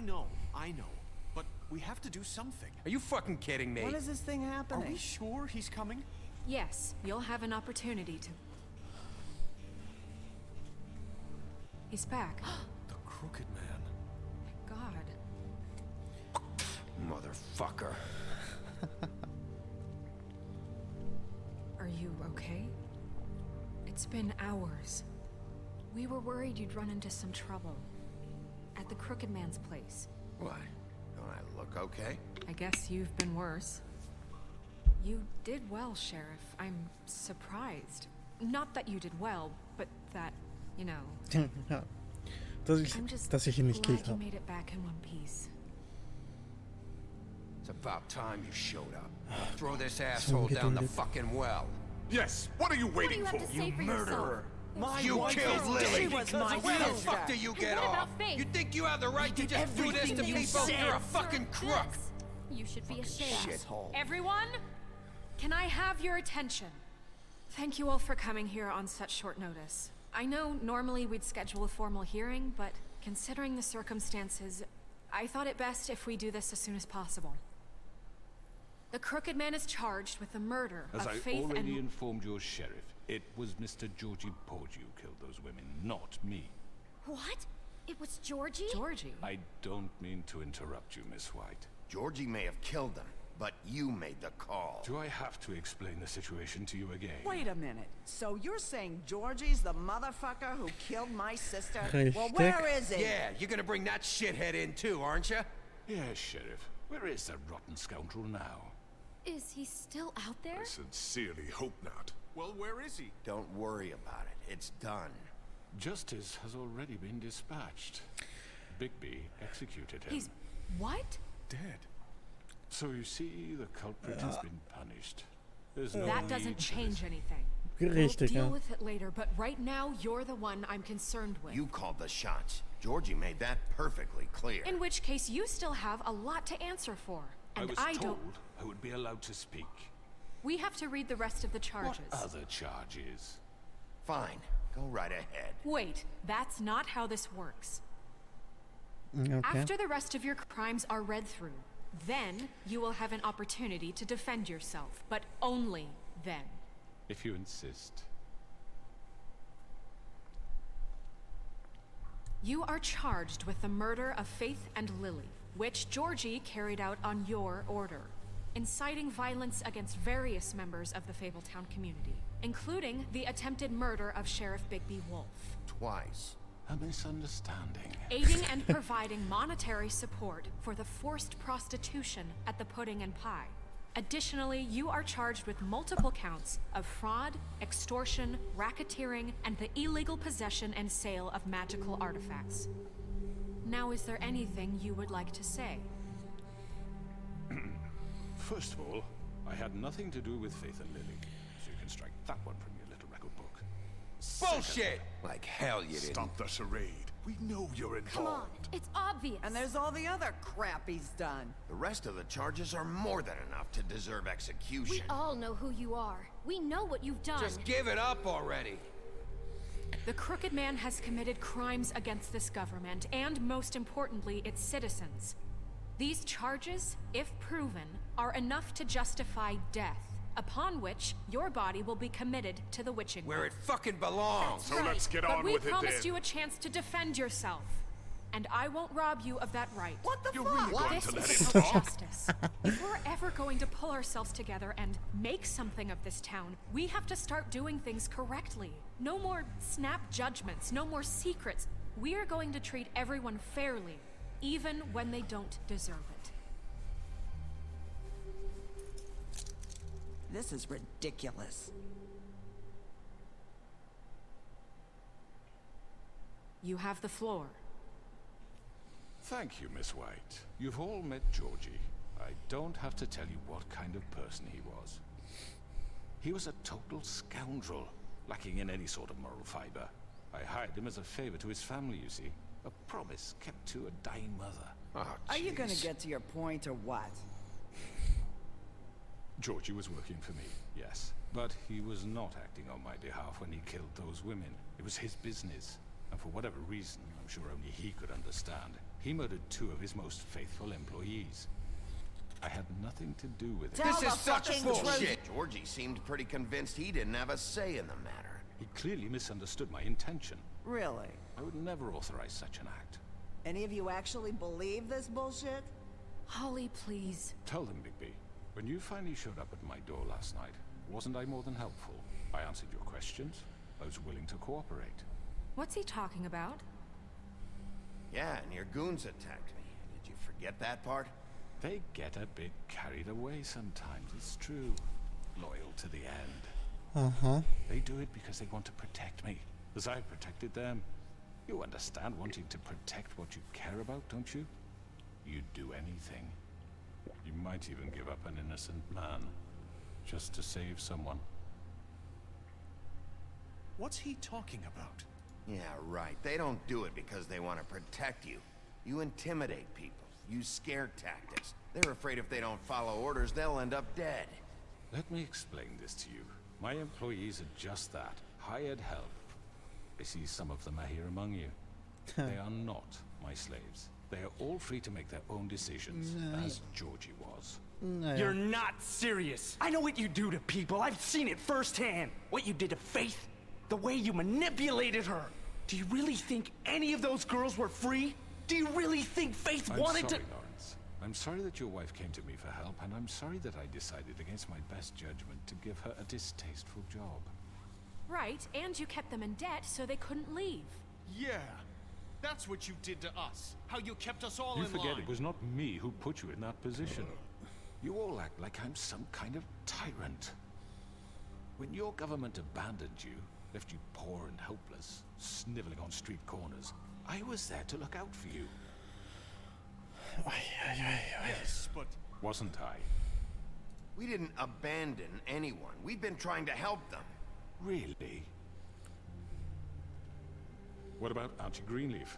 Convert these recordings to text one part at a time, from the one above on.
I know. But we have to do something. Are you fucking kidding me? When is this thing Are happening? we sure he's coming? Yes, you'll have an opportunity to... He's back. The Crooked Man. God. Motherfucker. Are you okay? It's been hours. We were worried you'd run into some trouble. At the Crooked Man's place. Why? Don't I look okay? I guess you've been worse. You did well, Sheriff. I'm surprised. Not that you did well, but that, you know... Ja. I'm just Dass ich ihn nicht glad killt you habe. made it back in one piece. It's about time you showed up. Throw this asshole down the fucking well. Yes, what are you waiting for? You Murderer! My You wife killed is Lily! dead was my Where the sister. fuck do you And get what off? about Faith? You think you have the right to did just do this to everything you people? said. You're a fucking crook! You should be ashamed. Shithole. Everyone, can I have your attention? Thank you all for coming here on such short notice. I know normally we'd schedule a formal hearing, but considering the circumstances, I thought it best if we do this as soon as possible. The Crooked Man is charged with the murder As of I Faith already and... informed your sheriff, it was Mr. Georgie Porge who killed those women, not me. What? It was Georgie? Georgie. I don't mean to interrupt you, Miss White. Georgie may have killed them, but you made the call. Do I have to explain the situation to you again? Wait a minute. So you're saying Georgie's the motherfucker who killed my sister? Richtig. Well, where is he? Yeah, you're gonna bring that shithead in too, aren't you? Yes, Sheriff. Where is that rotten scoundrel now? Is he still out there? I sincerely hope not. Well, where is he? Don't worry about it. It's done. Justice has already been dispatched. Bigby executed him. He's... what? Dead. So you see, the culprit has been punished. There's no That need doesn't for change this. anything. Gerichtet, We'll deal ja. with it later, but right now, you're the one I'm concerned with. You called the shots. Georgie made that perfectly clear. In which case, you still have a lot to answer for. I And was I told don't... I would be allowed to speak. We have to read the rest of the charges. What other charges? Fine. Go right ahead. Wait, that's not how this works. Okay. After the rest of your crimes are read through, then you will have an opportunity to defend yourself, but only then. If you insist. You are charged with the murder of Faith and Lily, which Georgie carried out on your order, inciting violence against various members of the Fabletown community, including the attempted murder of Sheriff Bigby Wolf. Twice. A misunderstanding. Aiding and providing monetary support for the forced prostitution at the Pudding and Pie. Additionally, you are charged with multiple counts of fraud, extortion, racketeering, and the illegal possession and sale of magical artifacts. Now, is there anything you would like to say? First of all, I had nothing to do with Faith and Lily, so you can strike that one from your little record book. Bullshit! Like hell you didn't. Stop the charade. We know you're involved. Come on, it's obvious. And there's all the other crap he's done. The rest of the charges are more than enough to deserve execution. We all know who you are. We know what you've done. Just give it up already. The Crooked Man has committed crimes against this government and, most importantly, its citizens. These charges, if proven, are enough to justify death, upon which your body will be committed to the witching Where room. it fucking belongs. So let's get But on we with it then. promised you a chance to defend yourself, and I won't rob you of that right. What the You're fuck? really going This to let is him about talk? justice. If we're ever going to pull ourselves together and make something of this town, we have to start doing things correctly. No more snap judgments, no more secrets. We are going to treat everyone fairly, even when they don't deserve it. This is ridiculous. You have the floor. Thank you, Miss White. You've all met Georgie. I don't have to tell you what kind of person he was. He was a total scoundrel, lacking in any sort of moral fiber. I hired him as a favor to his family, you see. A promise kept to a dying mother. Oh, Are you gonna jeez. get to your point or what? Georgie was working for me, yes. But he was not acting on my behalf when he killed those women. It was his business. And for whatever reason, I'm sure only he could understand, he murdered 2 of his most faithful employees. I had nothing to do with it. Tell This the is such fucking bullshit. Georgie seemed pretty convinced he didn't have a say in the matter. He clearly misunderstood my intention. Really? I would never authorize such an act. Any of you actually believe this bullshit? Holly, please. Tell them, Bigby. When you finally showed up at my door last night, wasn't I more than helpful? I answered your questions. I was willing to cooperate. What's he talking about? Yeah, and your goons attacked me. Did you forget that part? They get a bit carried away sometimes, it's true. Loyal to the end. Aha. They do it because they want to protect me, as I protected them. You understand wanting to protect what you care about, don't you? You'd do anything. You might even give up an innocent man, just to save someone. What's he talking about? Yeah, right. They don't do it because they want to protect you. You intimidate people. Use scare tactics. They're afraid if they don't follow orders, they'll end up dead. Let me explain this to you. My employees are just that, hired help. I see some of them are here among you. They are not my slaves. They are all free to make their own decisions, as Georgie was. You're not serious. I know what you do to people. I've seen it firsthand. What you did to Faith. The way you manipulated her. Do you really think any of those girls were free? Do you really think Faith wanted I'm sorry, to... Lawrence. I'm sorry that your wife came to me for help, and I'm sorry that I decided against my best judgment to give her a distasteful job. Right, and you kept them in debt so they couldn't leave. Yeah. That's what you did to us. How you kept us all You in forget line. it was not me who put you in that position. You all act like I'm some kind of tyrant. When your government abandoned you, left you poor and helpless, sniveling on street corners, I was there to look out for you. Yes, but Wasn't I? We didn't abandon anyone. We've been trying to help them. Really? What about Auntie Greenleaf?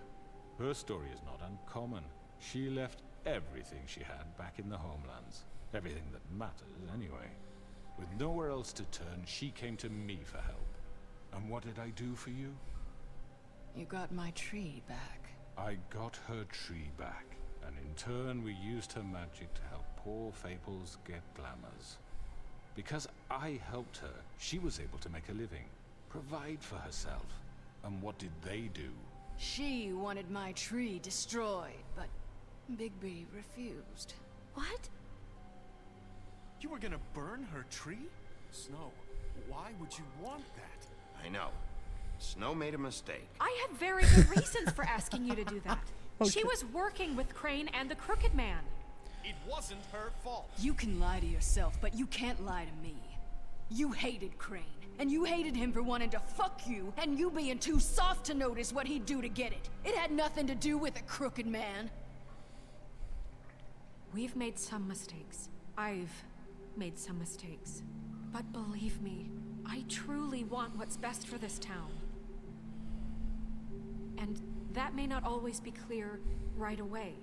Her story is not uncommon. She left everything she had back in the homelands. Everything that matters, anyway. With nowhere else to turn, she came to me for help. And what did I do for you? You got my tree back. I got her tree back, and in turn we used her magic to help poor Fables get glamours. Because I helped her, she was able to make a living, provide for herself. And what did they do? She wanted my tree destroyed, but Bigby refused. What? you were gonna burn her tree? Snow, why would you want that? I know. Snow made a mistake. I had very good reasons for asking you to do that. She was working with Crane and the Crooked Man. It wasn't her fault. You can lie to yourself, but you can't lie to me. You hated Crane, and you hated him for wanting to fuck you, and you being too soft to notice what he'd do to get it. It had nothing to do with a crooked man. We've made some mistakes. I've made some mistakes. But believe me, I truly want what's best for this town. And that may not always be clear right away.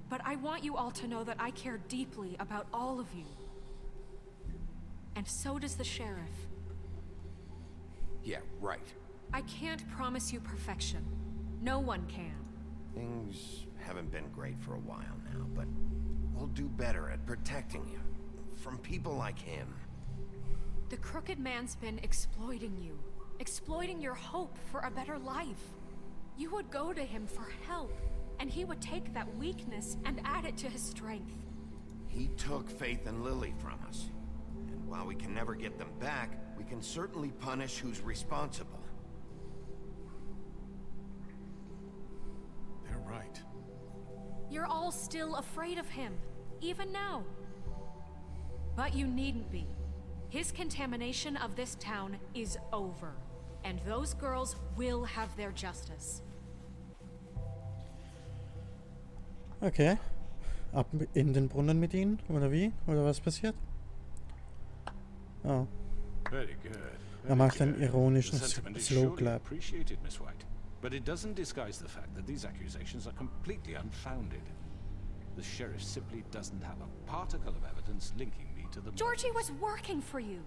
But I want you all to know that I care deeply about all of you. And so does the sheriff. Yeah, right. I can't promise you perfection. No one can. Things haven't been great for a while now, but we'll do better at protecting you from people like him. The Crooked Man's been exploiting you. Exploiting your hope for a better life. You would go to him for help, and he would take that weakness and add it to his strength. He took Faith and Lily from us. And while we can never get them back, we can certainly punish who's responsible. They're right. You're all still afraid of him, even now. But you needn't be. His contamination of this town is over, and those girls will have their justice. Okay. Ab in den Brunnen mit ihnen? Oder wie? Oder was passiert? Oh. Very good. Er macht einen The ironischen sentiment is Slow surely Clap. appreciated, Miss White. But it doesn't disguise the fact that these accusations are completely unfounded. The sheriff simply doesn't have a particle of evidence linking me to the Georgie murders. was working for you.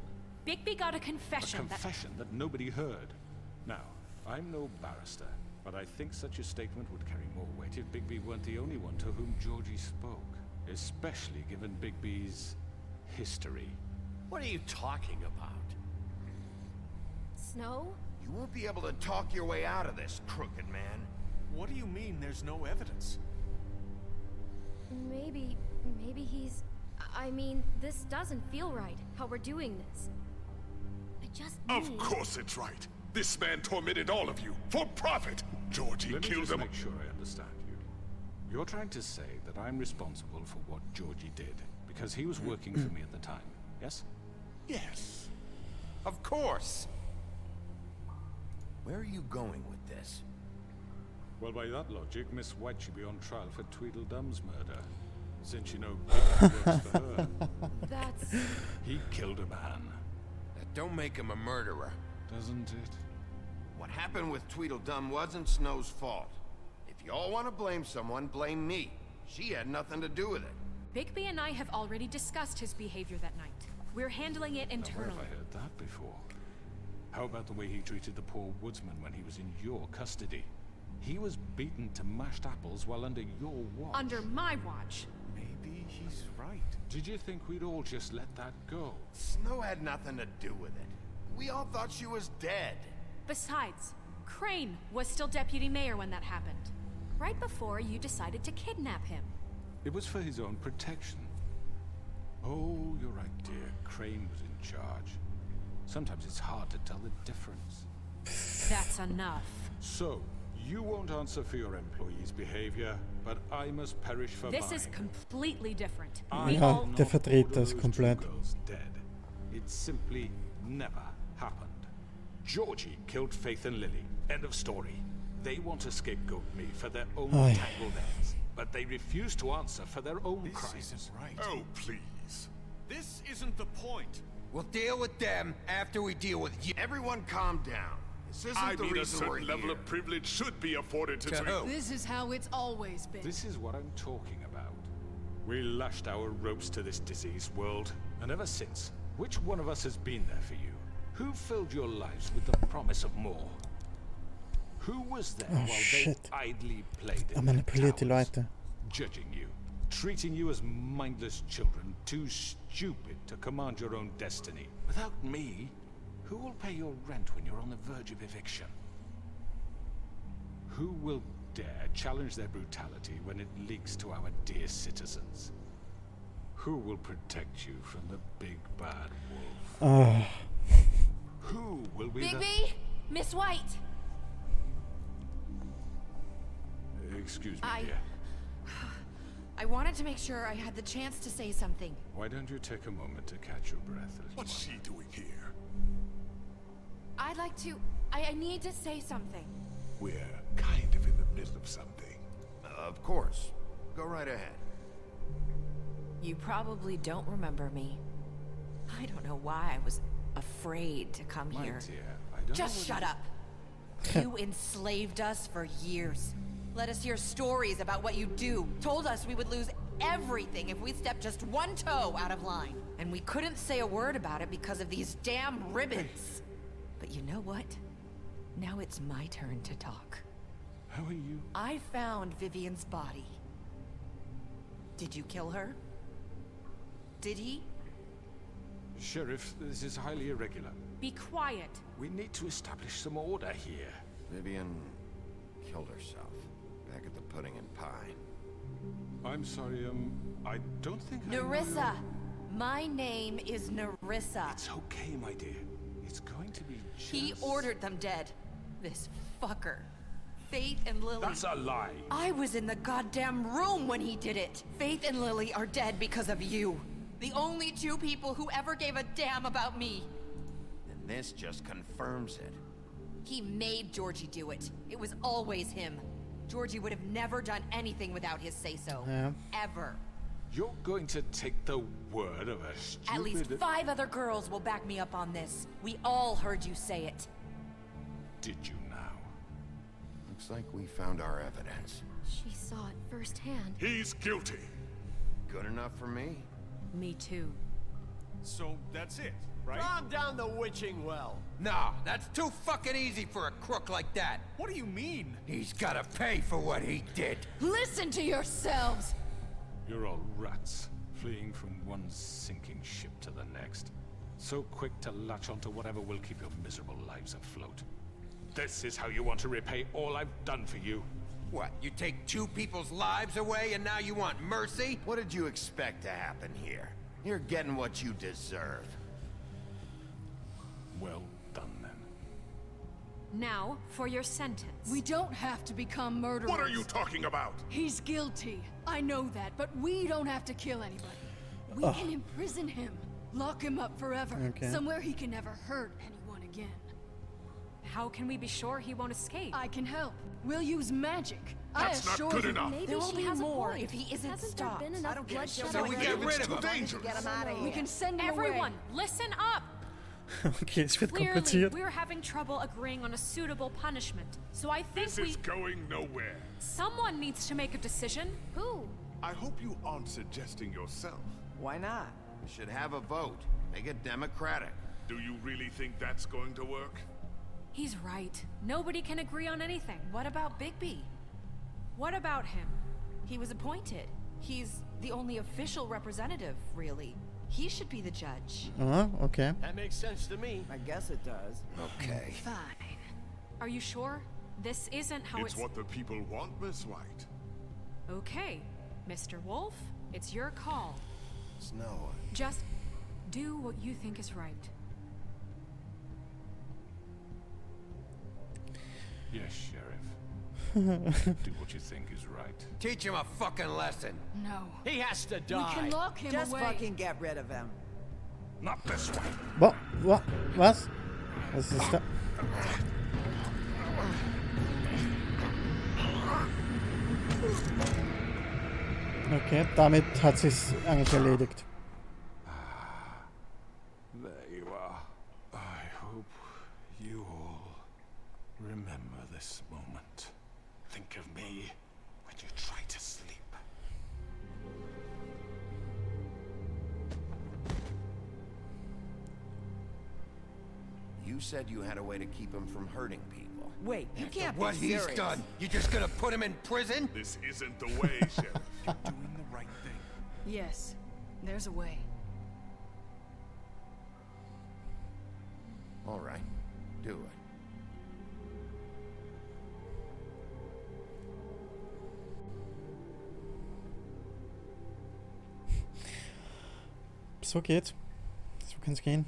Bigby got a A confession confession that nobody heard. Now, I'm no barrister, But I think such a statement would carry more weight if Bigby weren't the only one to whom Georgie spoke. Especially given Bigby's history. What are you talking about? Snow? You won't be able to talk your way out of this, crooked man. What do you mean there's no evidence? Maybe he's... I mean, this doesn't feel right, how we're doing this. I just Of need... course it's right. This man tormented all of you for profit. Georgie Let me killed just him. make sure I understand you. You're trying to say that I'm responsible for what Georgie did because he was working for me at the time, yes? Yes. Of course. Where are you going with this? Well, by that logic, Miss White should be on trial for Tweedledum's murder. Since you know Bigby works for her. That's... He killed a man. That don't make him a murderer. Doesn't it? What happened with Tweedledum wasn't Snow's fault. If you all want to blame someone, blame me. She had nothing to do with it. Bigby and I have already discussed his behavior that night. We're handling it Now, where internally. have I heard that before? How about the way he treated the poor woodsman when he was in your custody? He was beaten to mashed apples while under your watch. Under my watch. Maybe he's right. Did you think we'd all just let that go? Snow had nothing to do with it. We all thought she was dead. Besides, Crane was still deputy mayor when that happened. Right before you decided to kidnap him. It was for his own protection. Oh, you're right, dear. Crane was in charge. Sometimes it's hard to tell the difference. That's enough. So, you won't answer for your employees' behavior, but I must perish for This mine. is completely different. I We Ja, all... will der not verdreht order das those komplett. two girls dead. It simply never happened. Georgie killed Faith and Lily. End of story. They want to scapegoat me for their own Aye. tangled ends, but they refuse to answer for their own This crimes. isn't right. Oh, please. This isn't the point. We'll deal with them after we deal with you. Everyone calm down. This isn't I the mean, a reason we're certain level here. of privilege should be afforded to... To who? This is how it's always been. This is what I'm talking about. We lashed our ropes to this diseased world, and ever since, which one of us has been there for you? Who filled your lives with the promise of more? Who was there while shit. they idly played Jag in manipulerar till the towers, Leute. judging you, treating you as mindless children, too stupid to command your own destiny? Without me, who will pay your rent when you're on the verge of eviction? Who will dare challenge their brutality when it leaks to our dear citizens? Who will protect you from the big bad wolf? Who will be Bigby? Miss White! Excuse me, I- dear. I wanted to make sure I had the chance to say something. Why don't you take a moment to catch your breath, little What's she doing here? I'd like to... I need to say something. We're kind of in the middle of something. Of course. Go right ahead. You probably don't remember me. I don't know why I was afraid to come My here. dear, I don't Just know shut up. You enslaved us for years. Let us hear stories about what you do. Told us we would lose everything if we stepped just one toe out of line. And we couldn't say a word about it because of these damn ribbons. But you know what? Now it's my turn to talk. How are you? I found Vivian's body. Did you kill her? Did he? Sheriff, this is highly irregular. Be quiet. We need to establish some order here. Vivian killed herself back at the Pudding and Pie. I'm sorry, I don't think I know Nerissa! you. My name is Nerissa. It's okay, my dear. It's going to be just... He ordered them dead. This fucker. Faith and Lily. That's a lie. I was in the goddamn room when he did it. Faith and Lily are dead because of you. The only two people who ever gave a damn about me. And this just confirms it. He made Georgie do it. It was always him. Georgie would have never done anything without his say-so. Yeah. Ever. You're going to take the word of a stupid... At least 5 other girls will back me up on this. We all heard you say it. Did you now? Looks like we found our evidence. She saw it firsthand. He's guilty. Good enough for me? Me too. So that's it. right? Calm down the witching well. Nah, that's too fucking easy for a crook like that. What do you mean? He's gotta pay for what he did. Listen to yourselves! You're all rats, fleeing from one sinking ship to the next. So quick to latch onto whatever will keep your miserable lives afloat. This is how you want to repay all I've done for you. What, you take 2 people's lives away and now you want mercy? What did you expect to happen here? You're getting what you deserve. Well done, then. Now, for your sentence. We don't have to become murderers. What are you talking about? He's guilty. I know that, but we don't have to kill anybody. We can imprison him. Lock him up forever. Okay. Somewhere he can never hurt anyone again. How can we be sure he won't escape? I can help. We'll use magic. That's I not assure good you. enough. Maybe There will she be has more a point. if he isn't Hasn't stopped. there been enough bloodshed So we get rid of him. Dangerous. Get him out of here. We can send him Everyone, away. listen up! Okay, es wird Clearly, kompliziert. we're having trouble agreeing on a suitable punishment. So I think This is going nowhere. someone needs to make a decision. Who? I hope you aren't suggesting yourself. Why not? We should have a vote. Make it democratic. Do you really think that's going to work? He's right. Nobody can agree on anything. What about Bigby? What about him? He was appointed. He's the only official representative, really. He should be the judge. Okay. That makes sense to me. I guess it does. Okay. Fine. Are you sure? This isn't how It's what the people want, Miss White. Okay, Mr. Wolf, it's your call. Snow. Just do what you think is right. Yes, Sheriff. Do what you think is right. Teach him a fucking lesson. No. He has to We die. can lock him Just away. fucking get rid of him. Not this way. Was? Was ist da? Okay, damit hat sich's eigentlich erledigt. There you are. I hope you all remember this moment. Think of me when you try to sleep. You said you had a way to keep him from hurting people. Wait, you can't What be he's serious. done, you just gonna put him in prison? This isn't the way, Sheriff. You're doing the right thing. Yes, there's a way. All right, do it. So geht's. So kann's gehen.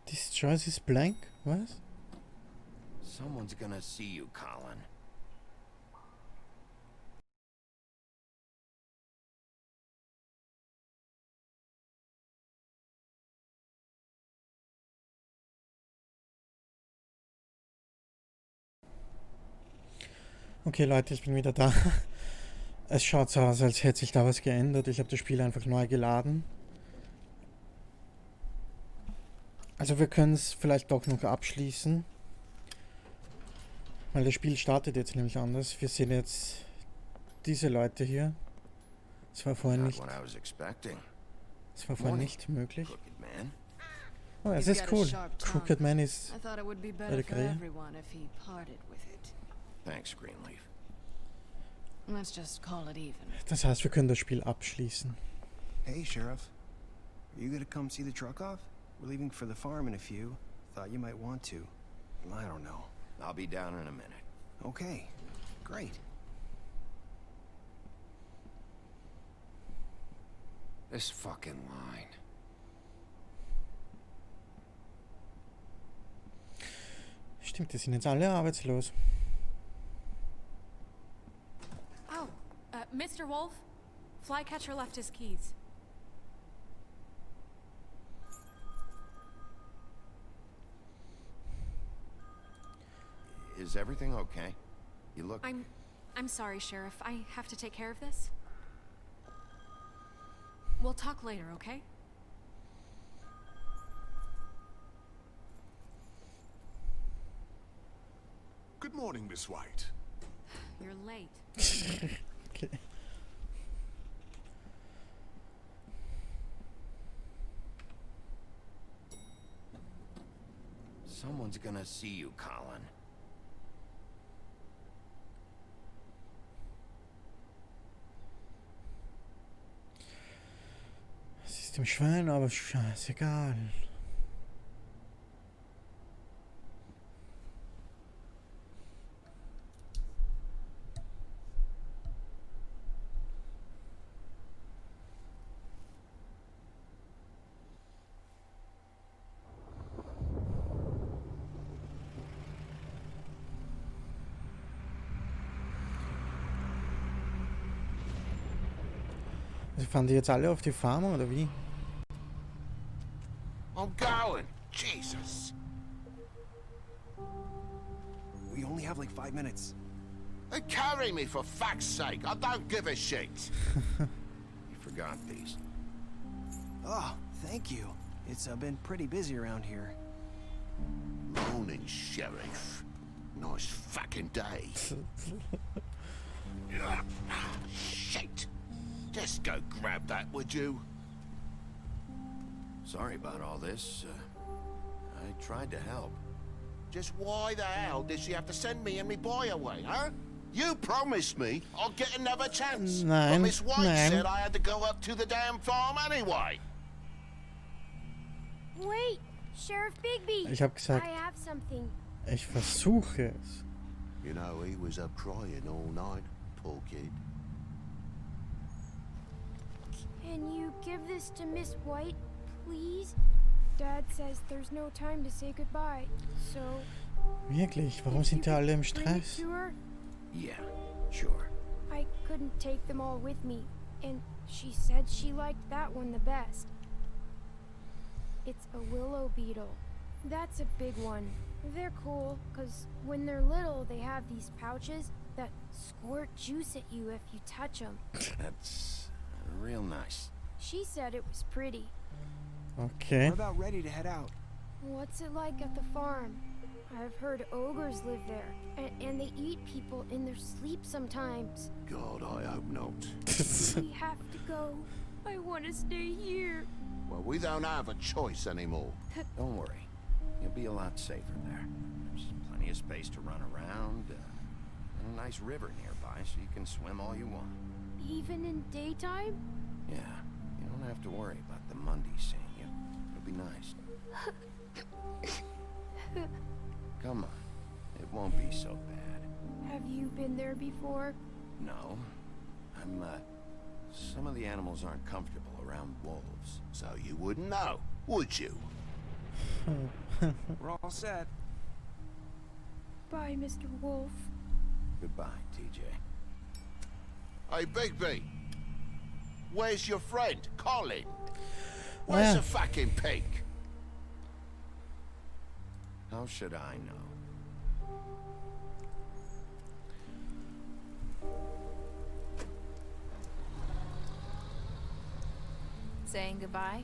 This choice is blank? Was? Someone's gonna see you, Colin. Okay Leute, ich bin wieder da. Es schaut so aus, als hätte sich da was geändert. Ich habe das Spiel einfach neu geladen. Also wir können es vielleicht doch noch abschließen. Weil das Spiel startet jetzt nämlich anders. Wir sehen jetzt diese Leute hier. Das war vorhin nicht. Das war vorhin nicht möglich. Oh, es ist cool. Crooked Man ist I thought it would be bei better der for Krähe. everyone if he parted with it. Thanks, Greenleaf. Let's just call it even. Das heißt, wir können das Spiel abschließen. Hey, Sheriff. Are you gonna come see the truck off? We're leaving for the farm in a few. Thought you might want to. I don't know. I'll be down in a minute. Okay. Great. This fucking line. Stimmt, die sind jetzt alle arbeitslos. Oh, Mr. Wolf, Flycatcher left his keys. Is everything okay? You look... I'm sorry, Sheriff. I have to take care of this. We'll talk later, okay? Good morning, Miss White. You're late. Okay. Someone's gonna see you, Colin. Es ist dem Schwein, aber scheißegal. Also fahren die jetzt alle auf die Farm oder wie? I'm going. Jesus. We only have like 5 minutes. Carry me for fuck's sake. I don't give a shit. You forgot these. Oh, thank you. It's been pretty busy around here. Morning, Sheriff. Nice fucking day. Shit. Just go grab that, would you? Sorry about all this. I tried to help. Just why the hell did she have to send me and me boy away, huh? You promised me I'll get another chance. But Miss White said I had to go up to the damn farm anyway. Wait, Sheriff Bigby. Ich habe gesagt, I have something. Ich versuche es. You know, he was up crying all night, poor kid. Can you give this to Miss White, please? Dad says there's no time to say goodbye, so... Wirklich? Warum sind die alle im Stress? Yeah, sure. I couldn't take them all with me, and she said she liked that one the best. It's a willow beetle. That's a big one. They're cool, because when they're little, they have these pouches that squirt juice at you if you touch them. That's real nice. She said it was pretty. Okay. We're about ready to head out. What's it like at the farm? I've heard ogres live there, and they eat people in their sleep sometimes. God, I hope not. We have to go. I want to stay here. Well, we don't have a choice anymore. Don't worry. You'll be a lot safer there. There's plenty of space to run around, and a nice river nearby so you can swim all you want. Even in daytime? Yeah, you don't have to worry about the Monday seeing you. It'll be nice. Come on. It won't be so bad. Have you been there before? No. Some of the animals aren't comfortable around wolves, so you wouldn't know, would you? We're all set. Bye, Mr. Wolf. Goodbye, TJ. Hey, Bigby. Where's your friend, Colin? Where's the fucking pig? How should I know? Saying goodbye?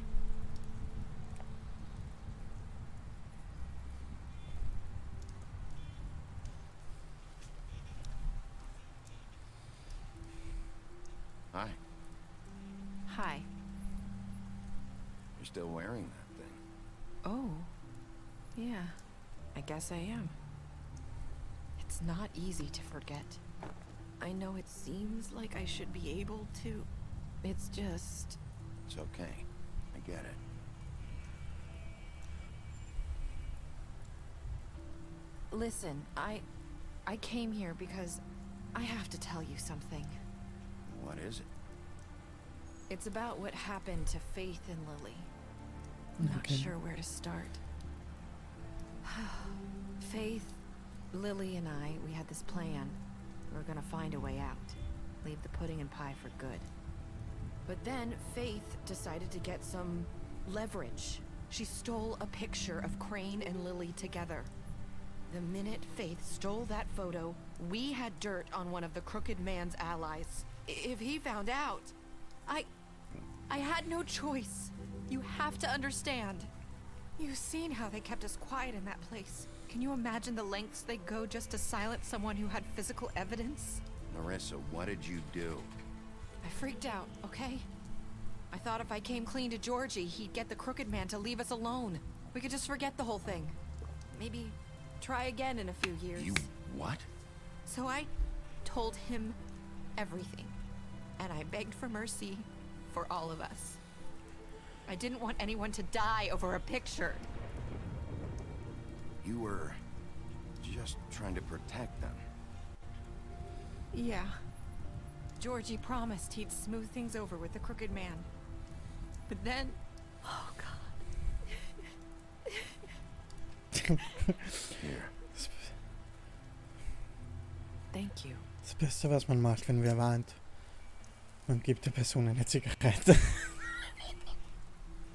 Hi. Hi. You're still wearing that thing. Oh. Yeah. I guess I am. It's not easy to forget. I know it seems like I should be able to. It's just... It's okay. I get it. Listen, I came here because I have to tell you something. What is it? It's about what happened to Faith and Lily. I'm not sure where to start. Faith, Lily, and I, we had this plan. We were gonna find a way out. Leave the pudding and pie for good. But then Faith decided to get some leverage. She stole a picture of Crane and Lily together. The minute Faith stole that photo, we had dirt on one of the crooked man's allies. If he found out, I had no choice. You have to understand. You've seen how they kept us quiet in that place. Can you imagine the lengths they go just to silence someone who had physical evidence? Marissa, what did you do? I freaked out, okay? I thought if I came clean to Georgie, he'd get the crooked man to leave us alone. We could just forget the whole thing. Maybe try again in a few years. You what? So I told him everything, and I begged for mercy for all of us. I didn't want anyone to die over a picture. You were just trying to protect them. Yeah. Georgie promised he'd smooth things over with the crooked man. But then... Oh, God. Here. Thank you. Das Beste, was man macht, wenn wer weint. Man gibt der Person eine Zigarette.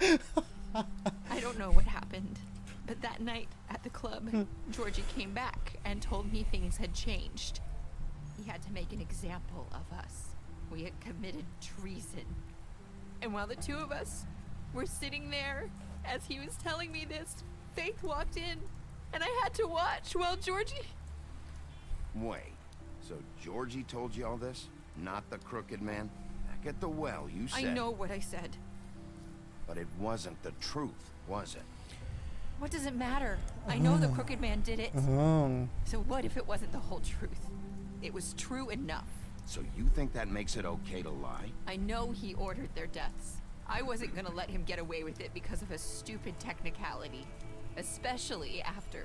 I don't know what happened, but that night at the club, Georgie came back and told me things had changed. He had to make an example of us. We had committed treason. And while the two of us were sitting there, as he was telling me this, Faith walked in, and I had to watch while Georgie... Wait, so Georgie told you all this? Not the crooked man? Back at the well, you said... I know what I said. But it wasn't the truth, was it? What does it matter? I know the crooked man did it. So what if it wasn't the whole truth? It was true enough. So you think that makes it okay to lie? I know he ordered their deaths. I wasn't gonna let him get away with it because of a stupid technicality. Especially after...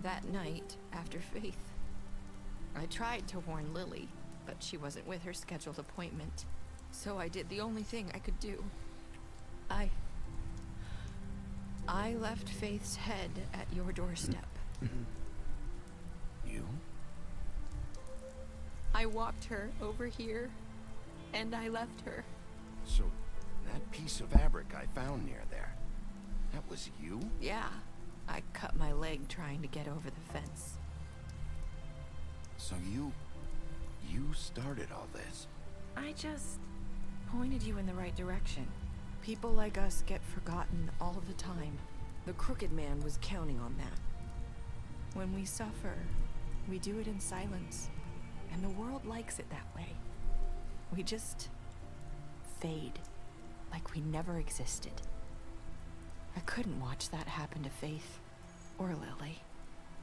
that night, after Faith. I tried to warn Lily, but she wasn't with her scheduled appointment. So I did the only thing I could do. I left Faith's head at your doorstep. You? I walked her over here, and I left her. So, that piece of fabric I found near there, that was you? Yeah, I cut my leg trying to get over the fence. So you started all this? I just pointed you in the right direction. People like us get forgotten all the time. The crooked man was counting on that. When we suffer, we do it in silence. And the world likes it that way. We just fade, like we never existed. I couldn't watch that happen to Faith or Lily.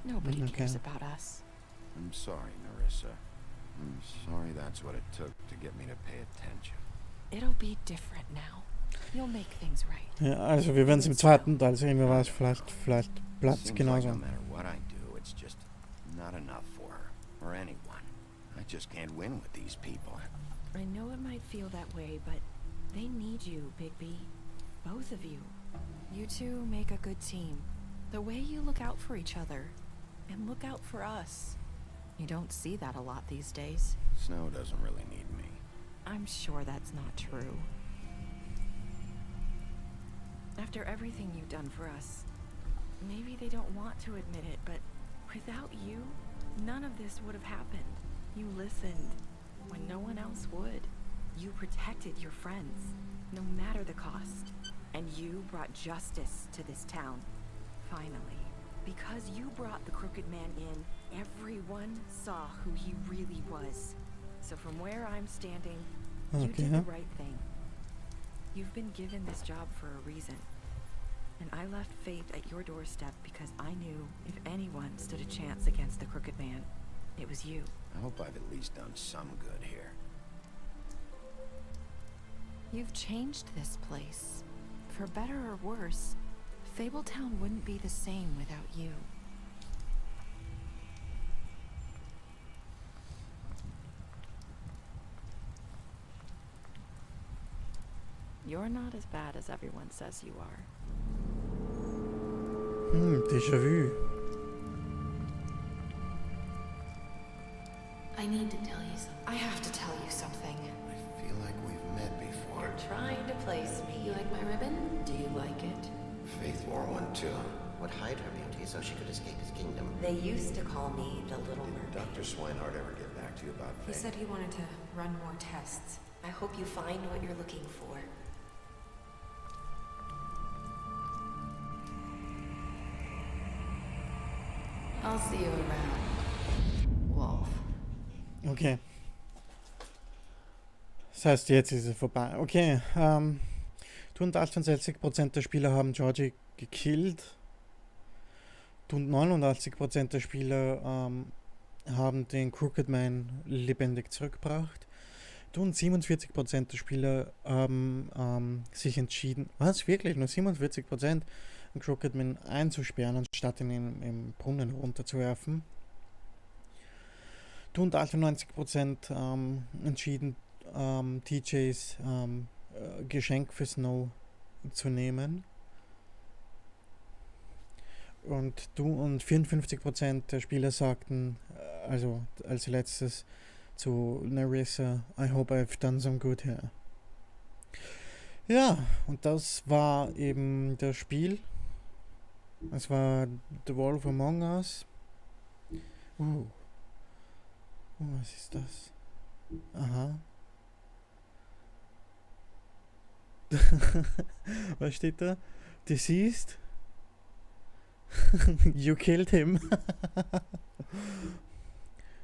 Nobody cares about us. I'm sorry, Nerissa. I'm sorry that's what it took to get me to pay attention. It'll be different now. You'll make things right. Ja, also wir werden es im zweiten Teil sehen, wer weiß, vielleicht bleibt es genauso. No matter what I do, it's just not enough for her or anyone. I just can't win with these people. I know it might feel that way, but they need you, Bigby. Both of you. You two make a good team. The way you look out for each other, and look out for us. You don't see that a lot these days. Snow doesn't really need me. I'm sure that's not true. After everything you've done for us, maybe they don't want to admit it, but without you, none of this would have happened. You listened when no one else would. You protected your friends, no matter the cost. And you brought justice to this town, finally. Because you brought the crooked man in, everyone saw who he really was. So from where I'm standing, you did the right thing. You've been given this job for a reason. And I left Faith at your doorstep because I knew if anyone stood a chance against the crooked man, it was you. I hope I've at least done some good here. You've changed this place. For better or worse, Fabletown wouldn't be the same without you. You're not as bad as everyone says you are. Déjà vu. I need to tell you something. I have to tell you something. I feel like we've met before. You're trying to place me. You like my ribbon? Do you like it? Faith wore one too. Would hide her beauty so she could escape his kingdom. They used to call me the Little Mermaid. Did Dr. Swinehart ever get back to you about He Faith? said he wanted to run more tests. I hope you find what you're looking for. I'll see you around, Wolf. Okay. Das heißt, jetzt ist es vorbei. Okay, du und 68% der Spieler haben Georgie gekillt. Und 89% der Spieler haben den Crooked Man lebendig zurückgebracht. Und 47% der Spieler haben sich entschieden, was wirklich, nur 47%, den Crooked Man einzusperren, anstatt ihn im Brunnen runterzuwerfen. Und 98% entschieden, TJs Geschenk für Snow zu nehmen. Und 54% der Spieler sagten, also als letztes zu Nerissa, I hope I've done some good here. Ja, und das war eben das Spiel. Es war The Wolf Among Us. Was ist das? Aha. Was steht da? Deceased? You killed him.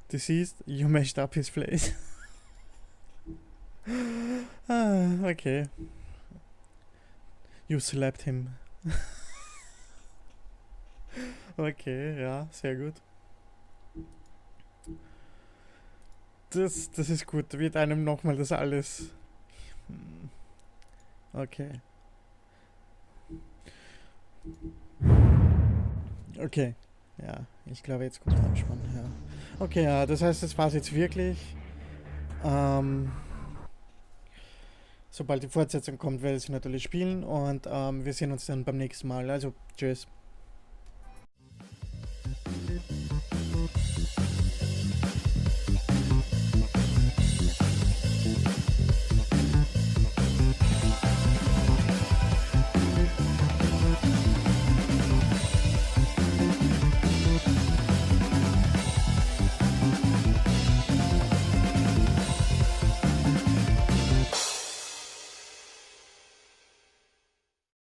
Deceased, you mashed up his place. Okay. You slapped him. Okay, ja, sehr gut. Das ist gut, da wird einem nochmal das alles... Okay. Okay. Ja, ich glaube, jetzt kommt der Abspann. Ja. Okay, ja, das heißt, das war es jetzt wirklich. Sobald die Fortsetzung kommt, werde ich sie natürlich spielen und wir sehen uns dann beim nächsten Mal. Also, tschüss.